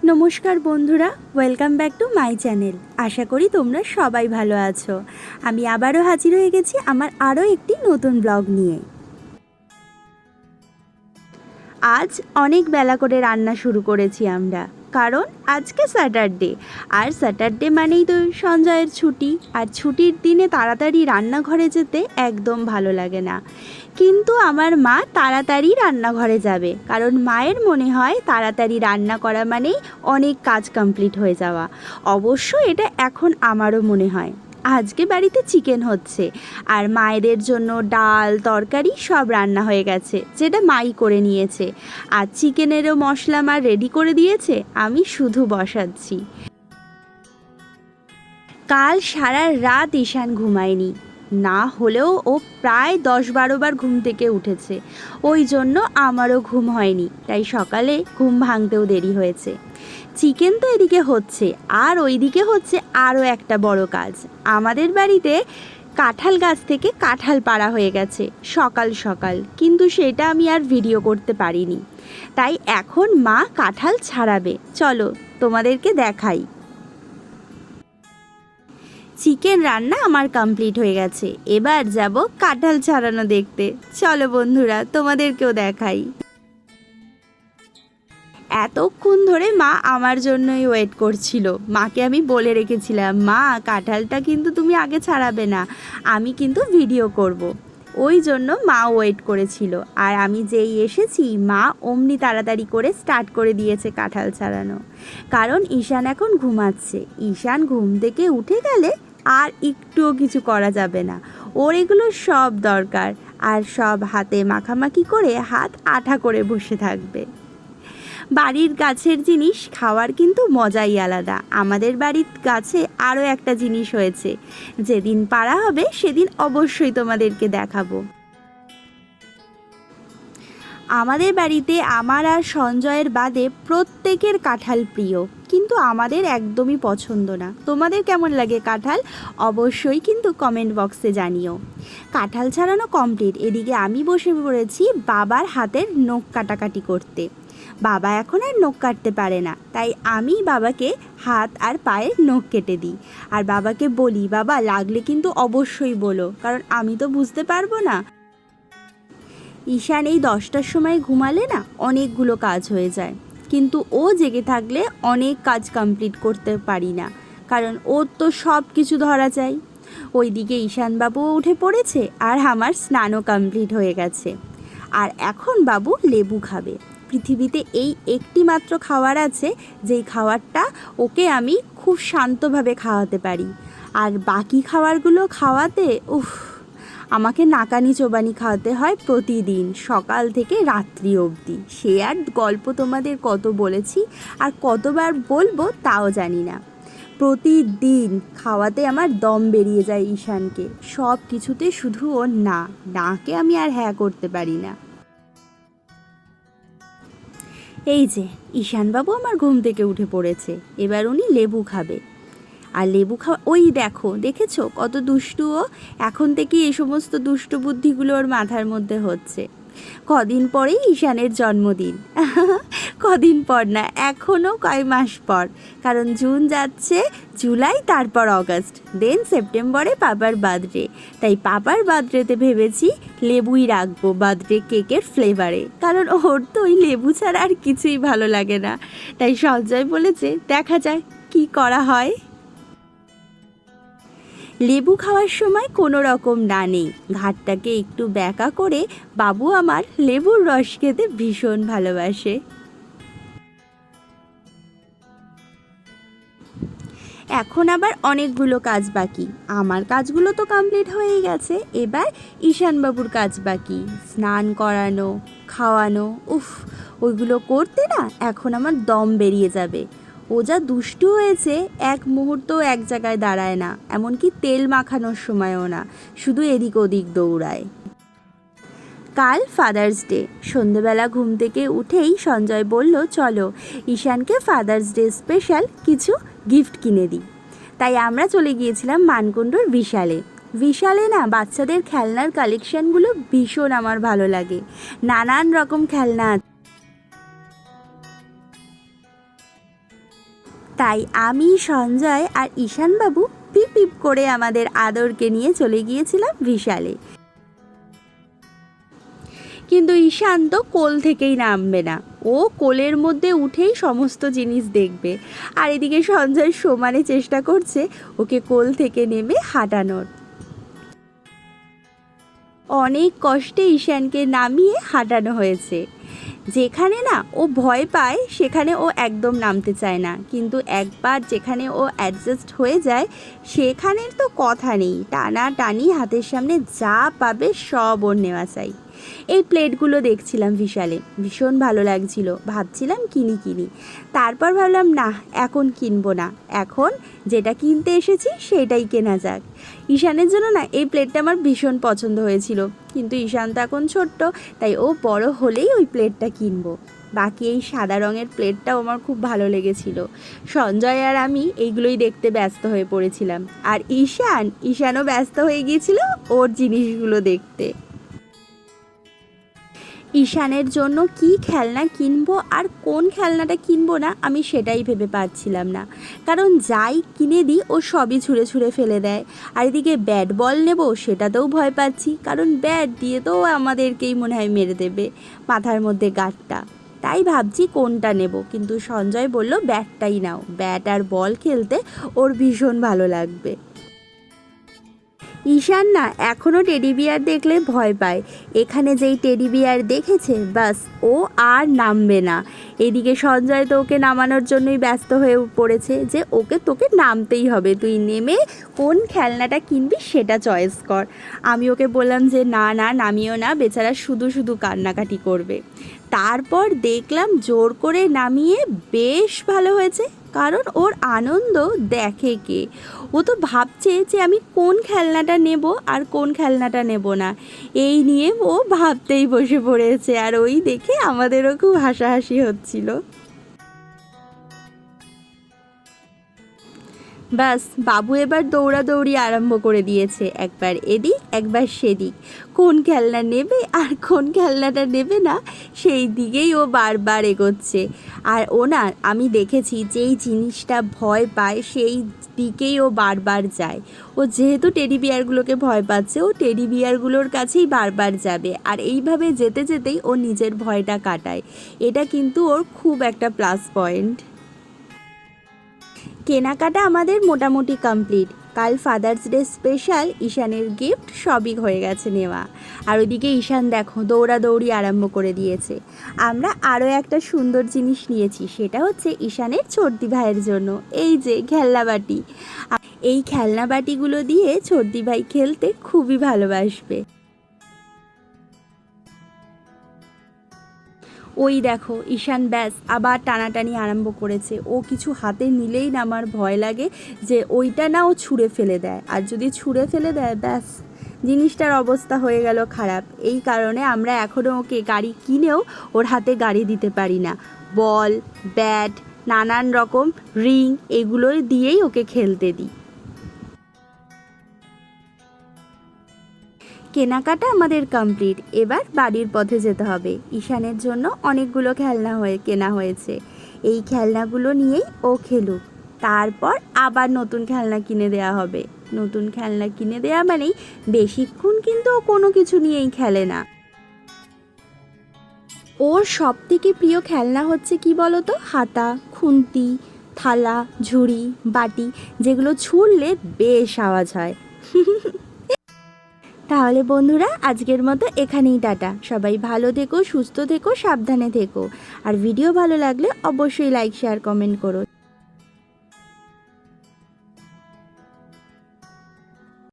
নমস্কার বন্ধুরা, welcome back to my channel. আশা করি তোমরা সবাই ভালো আছো। আমি আবারও হাজির হয়ে গেছি আমার আরও একটি নতুন ব্লগ নিয়ে। আজ অনেক বেলা করে রান্না শুরু করেছি আমরা, কারণ আজকে স্যাটারডে, আর স্যাটারডে মানেই তো সঞ্জয়ের ছুটি। আর ছুটির দিনে তাড়াতাড়ি রান্নাঘরে যেতে একদম ভালো লাগে না, কিন্তু আমার মা তাড়াতাড়ি রান্নাঘরে যাবে, কারণ মায়ের মনে হয় তাড়াতাড়ি রান্না করা মানেই অনেক কাজ কমপ্লিট হয়ে যাওয়া। অবশ্য এটা এখন আমারও মনে হয়। আজকে বাড়িতে চিকেন হচ্ছে, আর মায়েদের জন্য ডাল তরকারি সব রান্না হয়ে গেছে, যেটা মাই করে নিয়েছে। আর চিকেনেরও মশলা মা রেডি করে দিয়েছে, আমি শুধু বসাচ্ছি। কাল সারা রাত ঈশান ঘুমায়নি, না হলেও ও প্রায় 10-12 বার ঘুম থেকে উঠেছে। ওই জন্য আমারও ঘুম হয়নি, তাই সকালে ঘুম ভাঙতেও দেরি হয়েছে। চিকেন তো এদিকে হচ্ছে, আর ওইদিকে হচ্ছে আরও একটা বড় কাজ। আমাদের বাড়িতে কাঁঠাল গাছ থেকে কাঁঠাল পাড়া হয়ে গেছে সকাল সকাল, কিন্তু সেটা আমি আর ভিডিও করতে পারিনি। তাই এখন মা কাঁঠাল ছাড়াবে, চলো তোমাদেরকে দেখাই। চিকেন রান্না আমার কমপ্লিট হয়ে গেছে, এবার যাব কাঁঠাল ছাড়ানো দেখতে। চলো বন্ধুরা, তোমাদেরকেও দেখাই। এতক্ষণ ধরে মা আমার জন্যই ওয়েট করছিল। মাকে আমি বলে রেখেছিলাম, মা কাঁঠালটা কিন্তু তুমি আগে ছাড়াবে না, আমি কিন্তু ভিডিও করব। ওই জন্য মা ওয়েট করেছিল, আর আমি যেই এসেছি মা অমনি তাড়াতাড়ি করে স্টার্ট করে দিয়েছে কাঁঠাল ছাড়ানো। কারণ ঈশান এখন ঘুমাচ্ছে, ঈশান ঘুম থেকে উঠে গেলে আর একটুও কিছু করা যাবে না। ওর এগুলো সব দরকার, আর সব হাতে মাখামাখি করে হাত আঠা করে বসে থাকবে। বাড়ির গাছের জিনিস খাওয়ার কিন্তু মজাই আলাদা। আমাদের বাড়ির গাছে আরও একটা জিনিস হয়েছে, যেদিন পাড়া হবে সেদিন অবশ্যই তোমাদেরকে দেখাবো। আমাদের বাড়িতে আমার আর সঞ্জয়ের বাদে প্রত্যেকের কাঁঠাল প্রিয়, কিন্তু আমাদের একদমই পছন্দ না। তোমাদের কেমন লাগে কাঁঠাল অবশ্যই কিন্তু কমেন্ট বক্সে জানিও। কাঁঠাল ছাড়ানো কমপ্লিট, এদিকে আমি বসে পড়েছি বাবার হাতের নখ কাটাকাটি করতে। বাবা এখন আর নখ কাটতে পারে না, তাই আমি বাবাকে হাত আর পায়ের নখ কেটে দিই। আর বাবাকে বলি, বাবা লাগলে কিন্তু অবশ্যই বলো, কারণ আমি তো বুঝতে পারবো না। ঈশান এই 10টার সময় ঘুমালে না অনেকগুলো কাজ হয়ে যায়, কিন্তু ও জেগে থাকলে অনেক কাজ কমপ্লিট করতে পারি না, কারণ ওর তো সব কিছু ধরা চাই। ওইদিকে ঈশানবাবুও উঠে পড়েছে, আর আমার স্নানও কমপ্লিট হয়ে গেছে। আর এখন বাবু লেবু খাবে। পৃথিবীতে এই একটি মাত্র খাবার আছে যেই খাবারটা ওকে আমি খুব শান্তভাবে খাওয়াতে পারি, আর বাকি খাবারগুলো খাওয়াতে আমাকে নাকানি চোবানি খাওয়াতে হয় প্রতিদিন, সকাল থেকে রাত্রি অবধি। সে আর গল্প তোমাদের কত বলেছি আর কতবার বলবো তাও জানি না। প্রতিদিন খাওয়াতে আমার দম বেরিয়ে যায় ঈশানকে, সব কিছুতে শুধু ওর নাকে আমি আর হ্যাঁ করতে পারি না। এই যে ঈশানবাবু আমার ঘুম থেকে উঠে পড়েছে, এবার উনি লেবু খাবে। আর লেবু খাওয়া, ওই দেখেছো কত দুষ্টু ও। এখন থেকে এই সমস্ত দুষ্টু বুদ্ধিগুলো ওর মাথার মধ্যে হচ্ছে। কদিন পরেই ঈশানের জন্মদিন। কদিন পর না, এখনও কয় মাস পর, কারণ জুন যাচ্ছে, জুলাই, তারপর অগস্ট, দেন সেপ্টেম্বরে পাপার বার্থডে। তাই পাপার বার্থডেতে ভেবেছি লেবুই রাখবো বার্থডে কেকের ফ্লেভারে, কারণ ওর তো ওই লেবু ছাড়া আর কিছুই ভালো লাগে না। তাই সঞ্জয় বলেছে দেখা যায় কি করা হয়। লেবু খাওয়ার সময় কোনো রকম না নেই, ঘাটটাকে একটু ব্যাকা করে বাবু আমার লেবুর রস খেতে ভীষণ ভালোবাসে। এখন আবার অনেকগুলো কাজ বাকি। আমার কাজগুলো তো কমপ্লিট হয়েই গেছে, এবার ঈশানবাবুর কাজ বাকি। স্নান করানো, খাওয়ানো, ওইগুলো করতে না এখন আমার দম বেরিয়ে যাবে। ও যা দুষ্টু হয়েছে, এক মুহূর্ত এক জায়গায় দাঁড়ায় না, এমনকি তেল মাখানোর সময়ও না, শুধু এদিক ওদিক দৌড়ায়। কাল ফাদার্স ডে, সন্ধেবেলা ঘুম থেকে উঠেই সঞ্জয় বলল চলো ঈশানকে ফাদার্স ডে স্পেশাল কিছু গিফট কিনে দিই। তাই আমরা চলে গিয়েছিলাম মানকুণ্ডুর বিশালে না বাচ্চাদের খেলনার কালেকশানগুলো ভীষণ আমার ভালো লাগে, নানান রকম খেলনা। তাই আমি, সঞ্জয় আর ঈশানবাবু পিপ পিপ করে আমাদের আদরকে নিয়ে চলে গিয়েছিলাম বিশালে। কিন্তু ঈশান তো কোল থেকেই নামবে না, ও কোলের মধ্যে উঠেই সমস্ত জিনিস দেখবে। আর এদিকে সঞ্জয় সমানে চেষ্টা করছে ওকে কোল থেকে নেমে হাঁটানোর। অনেক কষ্টে ঈশানকে নামিয়ে হাঁটানো হয়েছে। যেখানে না ও ভয় পায় সেখানে ও একদম নামতে চায় না, কিন্তু একবার যেখানে ও অ্যাডজাস্ট হয়ে যায় সেখানের তো কথা নেই, টানা টানি হাতের সামনে যা পাবে সব ওর নেওয়া চাই। এই প্লেটগুলো দেখছিলাম বিশালে, ভীষণ ভালো লাগছিল, ভাবছিলাম কিনি। তারপর ভাবলাম না, এখন কিনবো না, এখন যেটা কিনতে এসেছি সেটাই কেনা যাক। ঈশানের জন্য না এই প্লেটটা আমার ভীষণ পছন্দ হয়েছিল, কিন্তু ঈশান তো এখন ছোট্ট, তাই ও বড় হলেই ওই প্লেটটা কিনবো। বাকি এই সাদা রঙের প্লেটটাও আমার খুব ভালো লেগেছিল। সঞ্জয় আর আমি এইগুলোই দেখতে ব্যস্ত হয়ে পড়েছিলাম, আর ঈশানও ব্যস্ত হয়ে গিয়েছিল ওর জিনিসগুলো দেখতে। ঈশানের জন্য কি খেলনা কিনবো আর কোন খেলনাটা কিনবো না আমি সেটাই ভেবে পাচ্ছিলাম না, কারণ যাই কিনে দিই ও সবই ছুঁড়ে ফেলে দেয়। আর এদিকে ব্যাট বল নেবো সেটাতেও ভয় পাচ্ছি, কারণ ব্যাট দিয়ে তো আমাদেরকেই মনে হয় মেরে দেবে মাথার মধ্যে গাঁটটা। তাই ভাবছি কোনটা নেব, কিন্তু সঞ্জয় বলল ব্যাটটাই নাও, ব্যাট আর বল খেলতে ওর ভীষণ ভালো লাগবে। ঈশান না এখনও টেডি বিয়ার দেখলে ভয় পায়, এখানে যেই টেডি বিয়ার দেখেছে বাস ও আর নামবে না। এদিকে সঞ্জয় তো ওকে নামানোর জন্যই ব্যস্ত হয়ে পড়েছে যে তোকে নামতেই হবে, তুই নেমে কোন খেলনাটা কিনবি সেটা চয়েস কর। আমি ওকে বললাম যে না নামিও না, বেচারা শুধু কান্নাকাটি করবে। তারপর দেখলাম জোর করে নামিয়ে বেশ ভালো হয়েছে, কারণ ওর আনন্দ দেখে কে। ও তো ভাবছে যে আমি কোন খেলনাটা নেব আর কোন খেলনাটা নেব না, এই নিয়ে ও ভাবতেই বসে পড়েছে। আর ওই দেখে আমাদেরও খুব হাসাহাসি হচ্ছিল। ব্যাস বাবু এবার দৌড়াদৌড়ি আরম্ভ করে দিয়েছে, একবার এদিক একবার সেদিক, কোন খেলনা নেবে আর কোন খেলনাটা নেবে না সেই দিকেই ও বারবার এগোচ্ছে। আর ও না, আমি দেখেছি যেই জিনিসটা ভয় পায় সেই দিকেই ও বারবার যায়। ও যেহেতু টেডি বিয়ারগুলোকে ভয় পাচ্ছে, ও টেডি বিয়ারগুলোর কাছেই বারবার যাবে, আর এইভাবে যেতেই ও নিজের ভয়টা কাটায়। এটা কিন্তু ওর খুব একটা প্লাস পয়েন্ট। কেনাকাটা আমাদের মোটামুটি কমপ্লিট। কাল ফাদার্স ডে স্পেশাল ঈশানের গিফট সবই হয়ে গেছে নেওয়া। আর ওইদিকে ঈশান দেখো দৌড়াদৌড়ি আরম্ভ করে দিয়েছে। আমরা আরও একটা সুন্দর জিনিস নিয়েছি, সেটা হচ্ছে ঈশানের ছোটদি ভাইয়ের জন্য এই যে খেলনাবাটি। এই খেলনাবাটিগুলো দিয়ে ছোটদি ভাই খেলতে খুবই ভালোবাসবে। ওই দেখো ঈশান ব্যাস আবার টানাটানি আরম্ভ করেছে। ও কিছু হাতে নিলেই না আমার ভয় লাগে যে ওইটা না ও ছুঁড়ে ফেলে দেয়, আর যদি ছুঁড়ে ফেলে দেয় ব্যাস জিনিসটার অবস্থা হয়ে গেল খারাপ। এই কারণে আমরা এখনও ওকে গাড়ি কিনেও ওর হাতে গাড়ি দিতে পারি না। বল, ব্যাট, নানান রকম রিং এগুলো দিয়েই ওকে খেলতে দিই। কেনাকাটা আমাদের কমপ্লিট, এবার বাড়ির পথে যেতে হবে। ঈশানের জন্য অনেকগুলো খেলনা কেনা হয়েছে, এই খেলনাগুলো নিয়েই ও খেলুক, তারপর আবার নতুন খেলনা কিনে দেওয়া হবে। নতুন খেলনা কিনে দেওয়া মানেই বেশিক্ষণ কিন্তু ও কোনো কিছু নিয়েই খেলে না। ওর সব থেকে প্রিয় খেলনা হচ্ছে কি বলতো, হাতা, খুন্তি, থালা, ঝুড়ি, বাটি, যেগুলো ছুঁড়লে বেশ আওয়াজ হয়। তাহলে বন্ধুরা আজকের মতো এখানেই টাটা। সবাই ভালো থেকো, সুস্থ থেকো, সাবধানে থেকো। আর ভিডিও ভালো লাগলে অবশ্যই লাইক, শেয়ার, কমেন্ট করো।